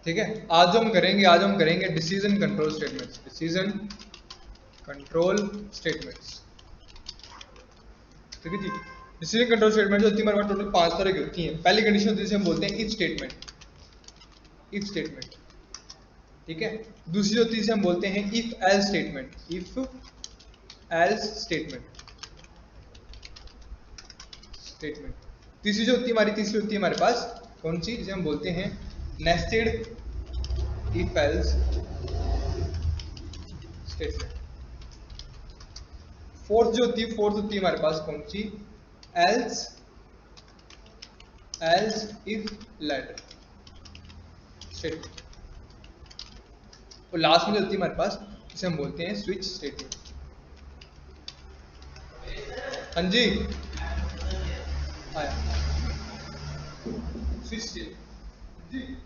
ठीक है, आज हम करेंगे decision control statements. Decision control statements, ठीक है जी। डिसीजन कंट्रोल स्टेटमेंट जो होती है हमारे पास टोटल 5 तरह की होती हैं। पहली कंडीशन होती है जिसे हम बोलते हैं इफ स्टेटमेंट, इफ स्टेटमेंट, ठीक है। दूसरी होती है जिसे हम बोलते हैं if else statement, if else statement, statement. तीसरी होती है हमारे पास कौन सी, जिसे हम बोलते हैं nested if else statement. Fourth होती है हमारे पास कौन सी, एल्स इफ लेट स्टेटमेंट। और लास्ट में जो होती है हमारे पास जिसे हम बोलते हैं स्विच स्टेटमेंट। हाँ जी, आया स्विच स्टेटमेंट जी।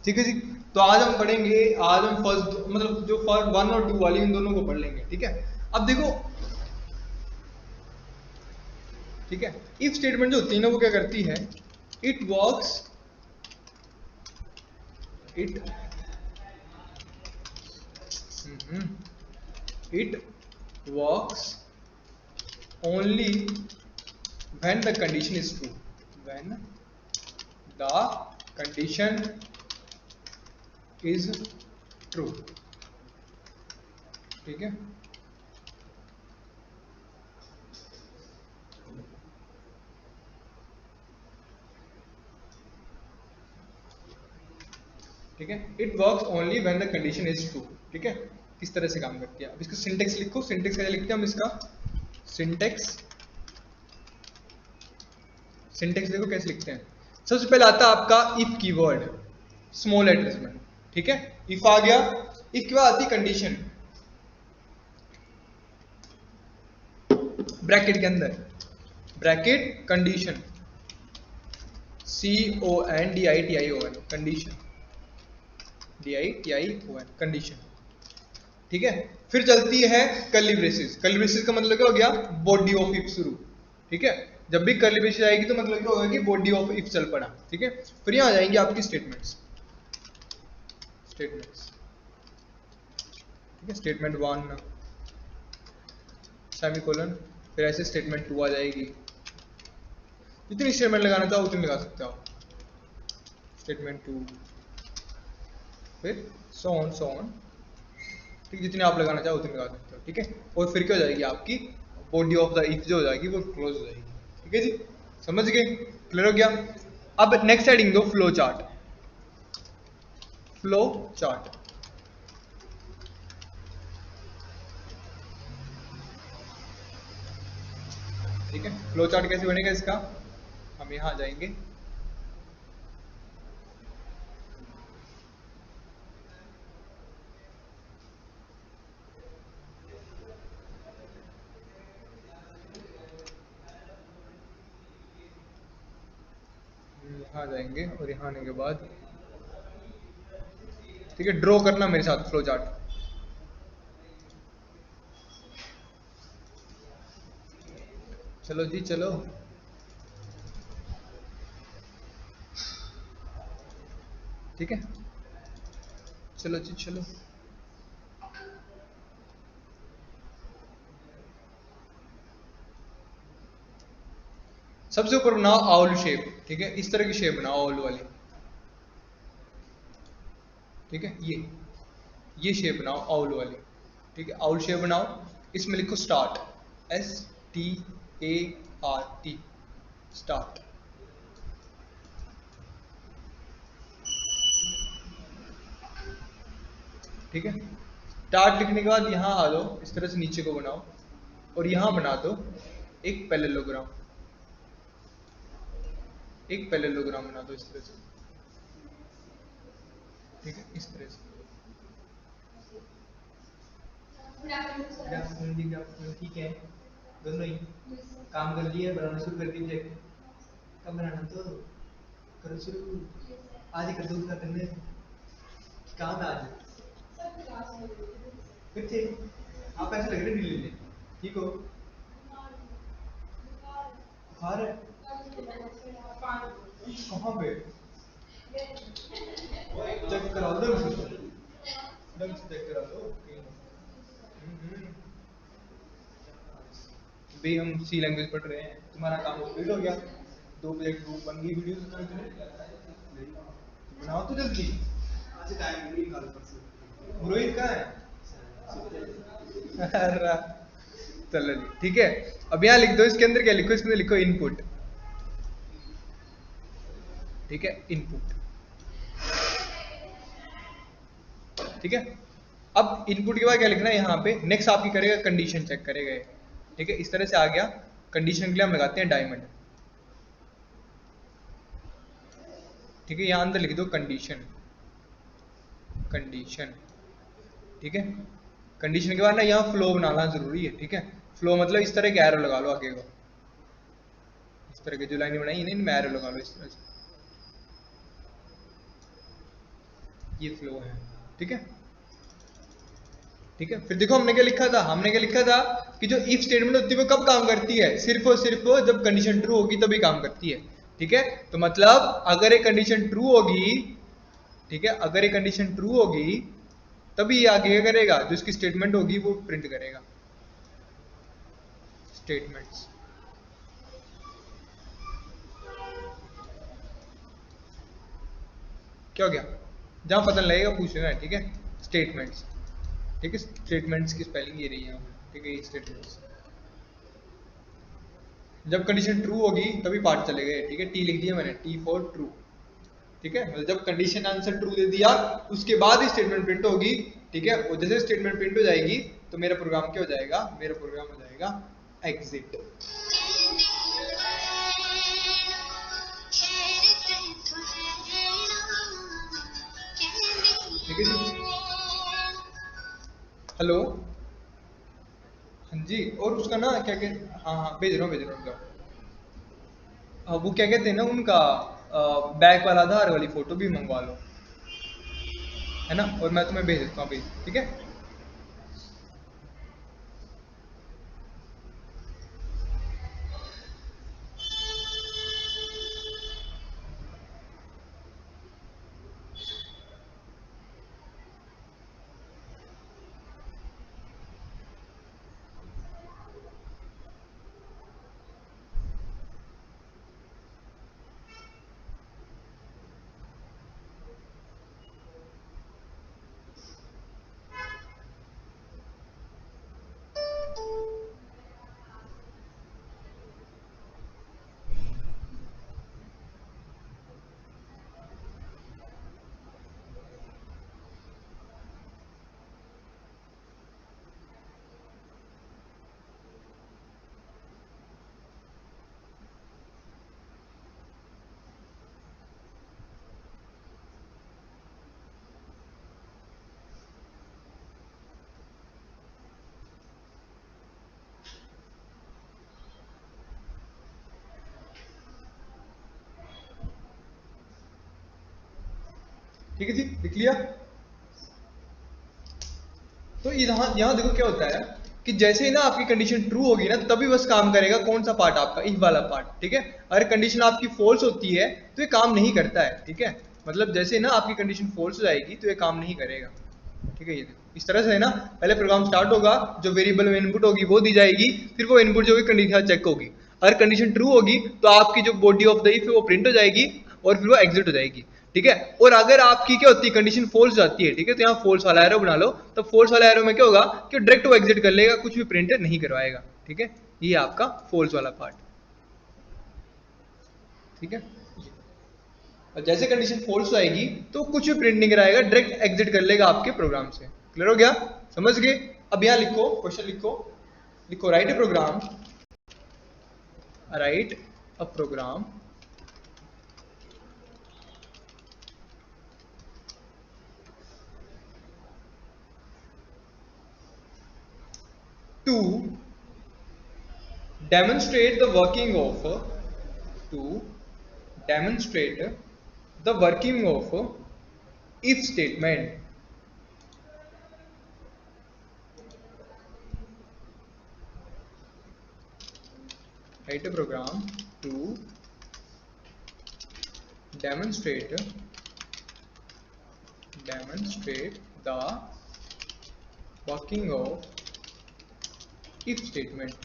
ठीक है जी। तो आज हम पढ़ेंगे, आज हम फर्स्ट मतलब जो फर्स्ट 1 और 2 वाली इन दोनों को पढ़ लेंगे, ठीक है। अब देखो, ठीक है, इफ स्टेटमेंट जो होती है ना वो क्या करती है, it works, it works only when the condition is true, when the condition is true, ठीक है। ठीक है, it works only when the condition is true, ठीक है। किस तरह से काम करती है, अब इसका सिंटेक्स लिखो। सिंटेक्स कैसे लिखते हैं हम इसका, सिंटेक्स देखो कैसे लिखते हैं। सबसे पहले आता है आपका इफ कीवर्ड स्मॉल लेटर्स में, ठीक है। इफ आ गया, इफ के बाद आती है कंडीशन ब्रैकेट के अंदर, bracket condition, CONDITION, condition, DITION, condition, ठीक है। फिर चलती है कर्ली ब्रेसेस। कर्ली ब्रेसेस का मतलब क्या हो गया, बॉडी ऑफ इफ शुरू, ठीक है। जब भी कर्ली ब्रेसेस आएगी तो मतलब क्या होगा कि बॉडी ऑफ इफ चल पड़ा, ठीक है। फिर यहां आ जाएंगे आपकी स्टेटमेंट्स, ठीक है। स्टेटमेंट 1 सेमीकोलन, फिर ऐसे स्टेटमेंट 2 आ जाएगी। जितनी स्टेटमेंट लगाना चाहो उतनी लगा सकते हो, स्टेटमेंट 2, फिर सो ऑन, ठीक, जितने आप लगाना चाहो उतने लगा सकते हो, ठीक है। और फिर क्या हो जाएगी आपकी बॉडी ऑफ द इफ जो हो जाएगी वो क्लोज हो जाएगी, ठीक है जी। समझ गए, क्लियर हो गया। अब नेक्स्ट हेडिंग दो फ्लो चार्ट, फ्लो चार्ट, ठीक है। फ्लो चार्ट कैसे बनेगा इसका, हम यहां आ जाएंगे, यहाँ जाएंगे और यहाँ आने के बाद, ठीक है, ड्रॉ करना मेरे साथ फ्लो चार्ट। चलो जी चलो, ठीक है, चलो जी चलो। सबसे ऊपर बनाओ आउल शेप, ठीक है, इस तरह की शेप बनाओ आउल वाली, ठीक है। ये शेप बनाओ आउल वाली, ठीक है। आउल शेप बनाओ, इसमें लिखो स्टार्ट, START, स्टार्ट, ठीक है। स्टार्ट लिखने के बाद यहाँ आ लो, इस तरह से नीचे को बनाओ और यहाँ बना दो एक पैरेललोग्राम, एक पैरेललोग्राम बना दो इस तरह से, ठीक है, इस तरह से। ठीक है, दोनों ही काम कर लिए, बनाना शुरू कर दीजिए। कब बनाना तो करो शुरू, आज ही कर दो, उसका करने काम है आज फिर थे। आप ऐसे लग रहे ढीले ढीले, ठीक हो? बुखार है? कहाँ पे? चेक करा दो, ढंग से चेक करा दो। भाई हम सी लैंग्वेज पढ़ रहे हैं, तुम्हारा काम कंप्लीट हो गया, 2 प्लेट ग्रुप बन गई वीडियो बनाओ तो जल्दी। आज टाइम नहीं निकाल परसों। रोहित कहाँ है? अरे चलो जी, ठीक है। अब यहाँ लिख दो, इसके अंदर क्या लिखो, इसके अंदर लिखो इनपुट। ठीक है, इनपुट। ठीक है, अब इनपुट के बाद क्या लिखना है यहाँ पे, नेक्स्ट आपकी करेगा कंडीशन चेक करेगा। ठीक है, इस तरह से आ गया। कंडीशन के लिए हम लगाते हैं डायमंड। ठीक है, यहाँ अंदर लिख दो कंडीशन, कंडीशन। ठीक है, कंडीशन के बाद ना यहाँ फ्लो बनाना जरूरी है। ठीक है, फ्लो मतलब इस तरह के एरो लगा लो आगे को, इस तरह की जो लाइन बनाई है ना, इनमें एरो लगा लो इस तरह से, ये फ्लो है। ठीक है, ठीक है। फिर देखो हमने क्या लिखा था, हमने क्या लिखा था कि जो इफ स्टेटमेंट होती है वो कब काम करती है, सिर्फ और सिर्फ जब कंडीशन ट्रू होगी तभी काम करती है। ठीक है, तो मतलब अगर एक कंडीशन ट्रू होगी, ठीक है, अगर एक कंडीशन ट्रू होगी तभी ये आगे क्या करेगा, जो इसकी स्टेटमेंट होगी वो प्रिंट करेगा, स्टेटमेंट्स। क्या हो गया, जहां पता लगेगा पूछ लेना। ठीक है, स्टेटमेंट्स। ठीक है, स्टेटमेंट्स की स्पेलिंग ये रही है। ठीक है, स्टेटमेंट्स जब कंडीशन ट्रू होगी तभी पार्ट चलेगा। ठीक है, टी लिख दिया मैंने, टी फॉर ट्रू। ठीक है, मतलब जब कंडीशन आंसर ट्रू दे दिया उसके बाद ही स्टेटमेंट प्रिंट होगी। ठीक है, और जैसे स्टेटमेंट प्रिंट हो जाएगी तो मेरा प्रोग्राम क्या हो जाएगा, मेरा प्रोग्राम हो जाएगा एग्जिट। ठीक है जी, हेलो, हाँ जी। और उसका ना क्या कहते, हाँ हाँ भेज रहा हूँ, भेज रहा हूँ। वो क्या कहते हैं ना उनका, बैक वाला आधार वाली फोटो भी मंगवा लो, है ना, और मैं तुम्हें भेज देता हूँ अभी। ठीक है, ठीक है जी, लिख लिया। तो यहाँ यहाँ देखो क्या होता है कि जैसे ही ना आपकी कंडीशन ट्रू होगी ना तभी बस काम करेगा कौन सा पार्ट, आपका इफ वाला पार्ट। ठीक है, अगर कंडीशन आपकी फॉल्स होती है तो ये काम नहीं करता है। ठीक है, मतलब जैसे ना आपकी कंडीशन फॉल्स हो जाएगी तो ये काम नहीं करेगा। ठीक है, ये देखो इस तरह से है ना, पहले प्रोग्राम स्टार्ट होगा, जो वेरिएबल में इनपुट होगी वो दी जाएगी, फिर वो इनपुट जो होगी कंडीशन चेक होगी। अगर कंडीशन ट्रू होगी तो आपकी जो बॉडी ऑफ द इफ है वो प्रिंट हो जाएगी और फिर वो एग्जिट हो जाएगी। ठीक है, और अगर आपकी क्या होती है, कंडीशन फॉल्स जाती है, ठीक है, तो यहाँ फॉल्स वाला एरो बना लो। तो फॉल्स वाला एरो में क्या होगा कि डायरेक्ट वो एग्जिट कर लेगा, कुछ भी प्रिंट नहीं करवाएगा। ठीक है, ये आपका फॉल्स वाला पार्ट। ठीक है, और जैसे कंडीशन फॉल्स आएगी तो कुछ भी प्रिंट नहीं कराएगा, डायरेक्ट एग्जिट कर लेगा आपके प्रोग्राम से। क्लियर हो गया, समझ गए? अब यहाँ लिखो, क्वेश्चन लिखो, लिखो write a program, write a program to demonstrate the working of if statement. Write a program to demonstrate the working of if statement.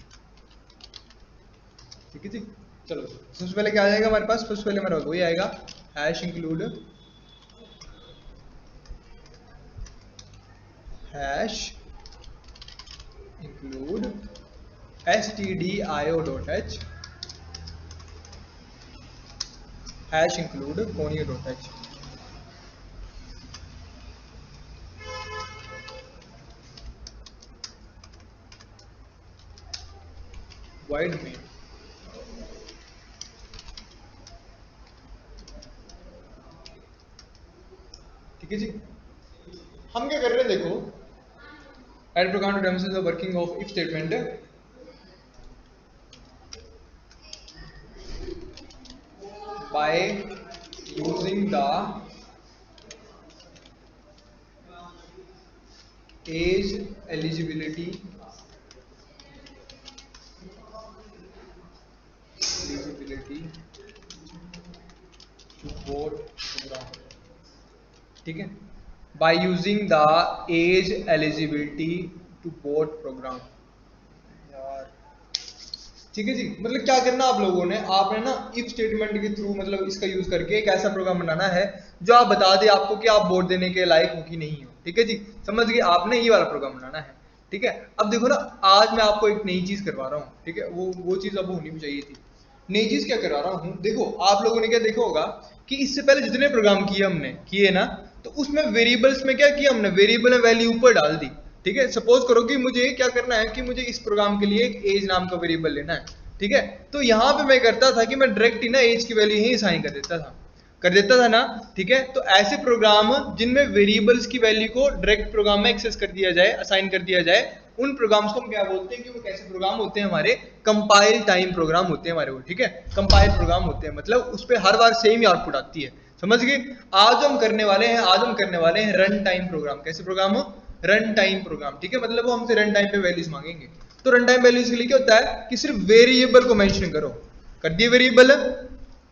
ठीक है जी। चलो सबसे पहले क्या आ जाएगा हमारे पास, सबसे पहले हमारे पास वही आएगा hash include stdio.h hash include conio.h। void में ठीक है जी। हम क्या कर रहे हैं देखो, add program to demonstrate the working of if statement by using the age eligibility to vote program। ठीक है, by using the age eligibility to vote program। ठीक है जी। मतलब क्या करना आप लोगों ने, आपने ना इफ स्टेटमेंट के थ्रू मतलब इसका यूज करके एक ऐसा प्रोग्राम बनाना है जो आप बता दे आपको कि आप वोट देने के लायक हो कि नहीं हो। ठीक है जी, समझ गए, आपने ये वाला प्रोग्राम बनाना है। ठीक है, अब देखो ना, आज मैं आपको एक नई चीज करवा रहा हूँ। ठीक है, वो चीज अब होनी भी चाहिए थी। नई चीज क्या करवा रहा हूँ, देखो आप लोगों ने क्या देखा होगा कि इससे पहले जितने प्रोग्राम किए हमने किए ना, तो उसमें वेरिएबल्स में क्या किया हमने, वेरिएबल में वैल्यू ऊपर डाल दी। ठीक है, सपोज करो कि मुझे क्या करना है कि मुझे इस प्रोग्राम के लिए एक एज नाम का वेरिएबल लेना है। ठीक है, तो यहां पे मैं करता था कि मैं डायरेक्ट ही ना एज की वैल्यू ही असाइन कर देता था ना। ठीक है, तो ऐसे प्रोग्राम जिनमें वेरिएबल्स की वैल्यू को डायरेक्ट प्रोग्राम में एक्सेस कर दिया जाए, असाइन कर दिया जाए, उन प्रोग्राम्स को हम क्या बोलते हैं कि वो कैसे प्रोग्राम होते हैं, हमारे कंपाइल टाइम प्रोग्राम होते हैं हमारे वो। ठीक है, कंपाइल प्रोग्राम होते हैं, मतलब उस पर हर बार सेम ही आउटपुट आती है। समझ गए। आज हम करने वाले हैं रन टाइम प्रोग्राम। कैसे प्रोग्राम हो, रन टाइम प्रोग्राम। ठीक है, मतलब वो हमसे रन टाइम पे वैल्यूज मांगेंगे। तो रन टाइम वैल्यूज के लिए क्या होता है कि सिर्फ वेरिएबल को मेंशन करो, कर दिए वेरिएबल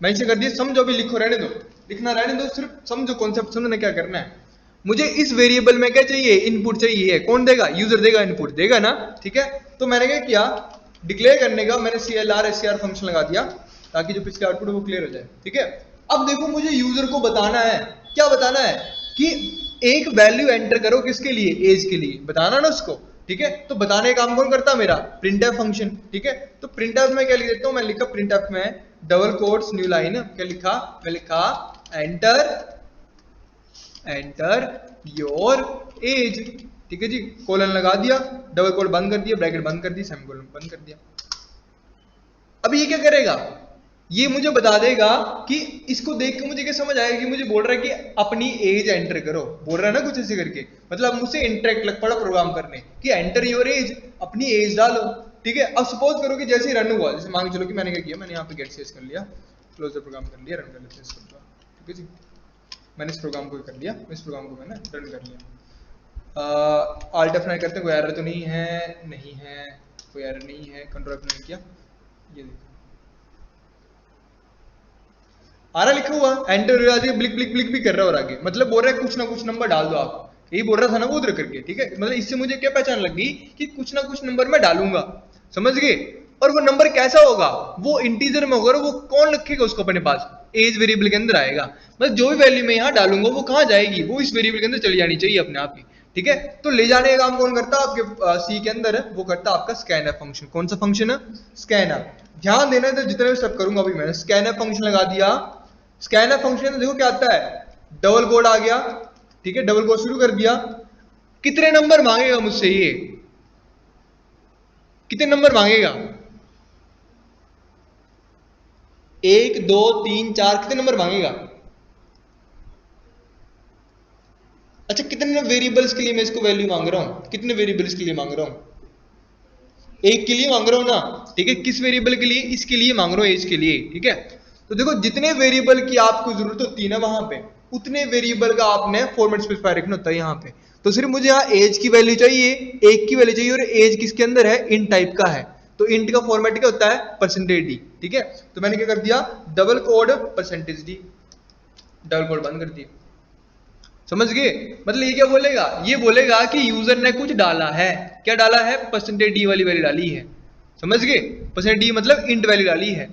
मेंशन कर दिए, समझो, अभी लिखो, रहने दो, लिखना रहने दो, सिर्फ समझो कॉन्सेप्ट, समझना क्या करना है। मुझे इस वेरिएबल में क्या चाहिए, इनपुट चाहिए। कौन देगा, यूजर देगा, इनपुट देगा ना। ठीक है, तो मैंने क्या किया, डिक्लेयर करने का मैंने CLR SCR फंक्शन लगा दिया ताकि जो पिछले आउटपुट है वो क्लियर हो जाए। ठीक है, अब देखो मुझे यूजर को बताना है, क्या बताना है कि एक वैल्यू एंटर करो, किसके लिए, एज के लिए बताना ना उसको। ठीक है, तो बताने का काम कौन करता है, मेरा प्रिंटफ फंक्शन। ठीक है, तो प्रिंटफ में क्या लिख देता हूं, मैं लिखा प्रिंटफ में डबल कोट्स न्यू लाइन, क्या लिखा, मैं लिखा एंटर योर एज। ठीक है जी, कोलन लगा दिया, डबल कोट बंद कर दिया, ब्रैकेट बंद कर दी, सेमीकोलन बंद कर दिया। अब ये क्या करेगा, ये मुझे बता देगा कि इसको देख के मुझे क्या समझ आएगा कि मुझे बोल रहा है कि अपनी एज एंटर करो, बोल रहा है ना कुछ ऐसे करके, मतलब मुझसे इंटरेक्ट लग पड़ा प्रोग्राम करने कि एंटर योर एज, अपनी एज डालो। ठीक है, अब सपोज करो कि जैसे ही रन हुआ, जैसे मान के चलो कि मैंने क्या किया, मैंने यहाँ पे गेट सीएस कर लिया, क्लोजर प्रोग्राम कर लिया, रन कर लेते हैं इसको। ठीक है जी, मैंने इस प्रोग्राम को कर लिया, इस प्रोग्राम को मैंने रन कर लिया। Alt F9 करते हैं, कोई एरर तो नहीं है, नहीं है कोई एरर नहीं है, कंट्रोल F9 किया, ये देखो आ रहा लिखा हुआ, एंटर ब्लिक ब्लिक ब्लिक भी कर रहा है, और आगे मतलब बोल रहा है कुछ ना कुछ नंबर डाल दो आप, यही बोल रहा था ना वो उधर करके। ठीक है, मतलब इससे मुझे क्या पहचान लग गई कि कुछ ना कुछ नंबर मैं डालूंगा, समझ गए। और वो नंबर कैसा होगा, वो इंटीजर में होगा, वो कौन रखेगा उसको अपने पास, एज वेरिएबल के अंदर आएगा। मतलब जो भी वैल्यू मैं यहाँ डालूंगा वो कहाँ जाएगी, वो इस वेरिएबल के अंदर चली जानी चाहिए अपने आप ही। ठीक है, तो ले जाने का काम कौन करता है आपके सी के अंदर, वो करता है आपका स्कैनफ फंक्शन। कौन सा फंक्शन है, स्कैनफ। ध्यान देना है, तो जितने भी स्टेप करूंगा अभी मैंने स्कैनफ फंक्शन लगा दिया। स्कैनफ फंक्शन देखो क्या आता है, डबल कोड आ गया। ठीक है, डबल कोड शुरू कर दिया, कितने नंबर मांगेगा मुझसे, ये कितने नंबर मांगेगा, 1 2 3 4, कितने नंबर मांगेगा। अच्छा, कितने वेरिएबल्स के लिए मैं इसको वैल्यू मांग रहा हूं, कितने वेरिएबल्स के लिए मांग रहा हूं, एक के लिए मांग रहा हूं ना, ठीक है, किस वेरिएबल के लिए, इसके लिए मांग रहा हूं, एज के लिए, ठीक है। तो देखो जितने वेरिएबल की आपको जरूरत होती है ना वहां पे, उतने वेरिएबल का आपने फॉर्मेट स्पेसिफाई रखना होता है यहाँ पे। तो सिर्फ मुझे यहाँ एज की वैल्यू चाहिए, एक की वैल्यू चाहिए, और एज किसके अंदर है, int टाइप का है। तो int का फॉर्मेट क्या होता है, परसेंटेज डी, ठीक है। तो मैंने क्या कर दिया, double quote percentage D, double quote बंद कर दिया। समझ गए, मतलब ये क्या बोलेगा, ये बोलेगा कि यूजर ने कुछ डाला है, क्या डाला है, परसेंटेज डी वाली वैल्यू डाली है। समझ गए, परसेंटेज डी मतलब इंट वैल्यू डाली है।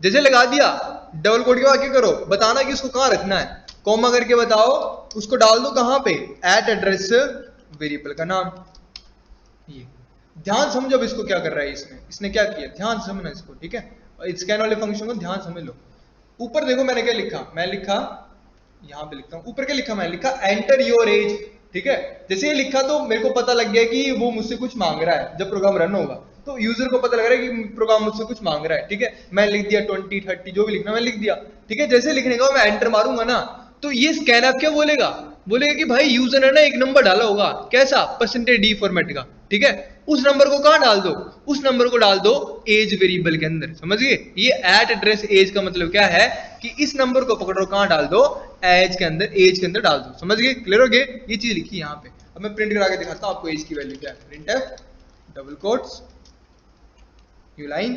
जैसे लगा दिया, डबल कोड के बाद क्या करो, बताना कि उसको कहां रखना है, कॉमा करके बताओ, उसको डाल दो कहां पे, एट एड्रेस वेरिएबल का नाम। ये ध्यान समझो अब इसको क्या कर रहा है, इसने क्या किया, ध्यान समझना इसको, ठीक है। और स्कैन वाले फंक्शन को ध्यान समझ लो। ऊपर देखो मैंने क्या लिखा, मैं लिखा, यहां पे लिखता हूं, ऊपर क्या लिखा, मैं लिखा एंटर योर एज, ठीक है। जैसे ये लिखा तो मेरे को पता लग गया कि वो मुझसे कुछ मांग रहा है, जब प्रोग्राम रन होगा तो यूजर को पता लग रहा है कि प्रोग्राम मुझसे कुछ मांग रहा है, ठीक है। मैं लिख दिया 20 30 जो भी लिखना मैं लिख दिया, ठीक है। जैसे लिखने का मैं एंटर मारूंगा ना, तो ये स्कैन ऐप क्या बोलेगा, बोलेगा कि भाई यूजर ने ना एक नंबर डाला होगा, कैसा, परसेंटेज डी फॉर्मेट का, ठीक है। उस नंबर को कहां डाल दो, उस नंबर को डाल दो एज वेरिएबल के अंदर। समझ गए, ये एट एड्रेस एज का मतलब क्या है कि इस नंबर को पकड़ो, कहां डाल दो, एज के अंदर, एज के अंदर डाल दो। समझ गए, क्लियर हो गए, ये चीज लिखी यहाँ पे। अब मैं प्रिंट करा के दिखाता हूं आपको एज की वैल्यू क्या है। Print F double quotes new line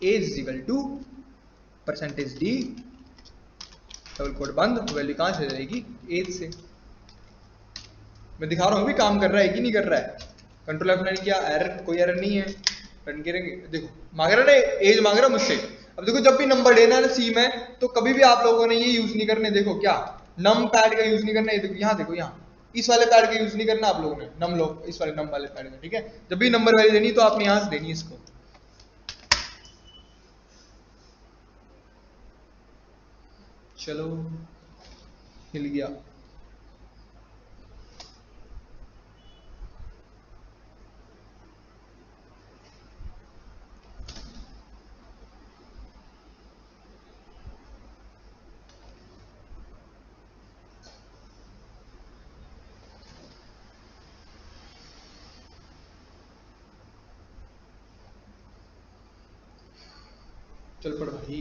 age is equal to percentage D double quote बंद, वैल्यू कहां से जाएगी, एज से। मैं दिखा रहा हूं भी काम कर रहा है कि नहीं कर रहा है। कंट्रोल F मैंने किया, एरर, कोई एरर नहीं है, रन करेंगे। देखो मांग रहा ना, एज मांग रहा मुझसे। अब देखो जब भी नंबर लेना है ना सी में, तो कभी भी आप लोगों ने ये यूज नहीं करने, देखो क्या, नम पैड का यूज नहीं करना है। देखो यहाँ, देखो यहाँ, इस वाले पैड का यूज नहीं करना आप लोगों ने, नम लोग इस वाले नम वाले पैड का, ठीक है। जब भी नंबर वैल्यू देनी तो आपने यहां से देनी इसको। चलो हिल गया। चल पड़ भाई।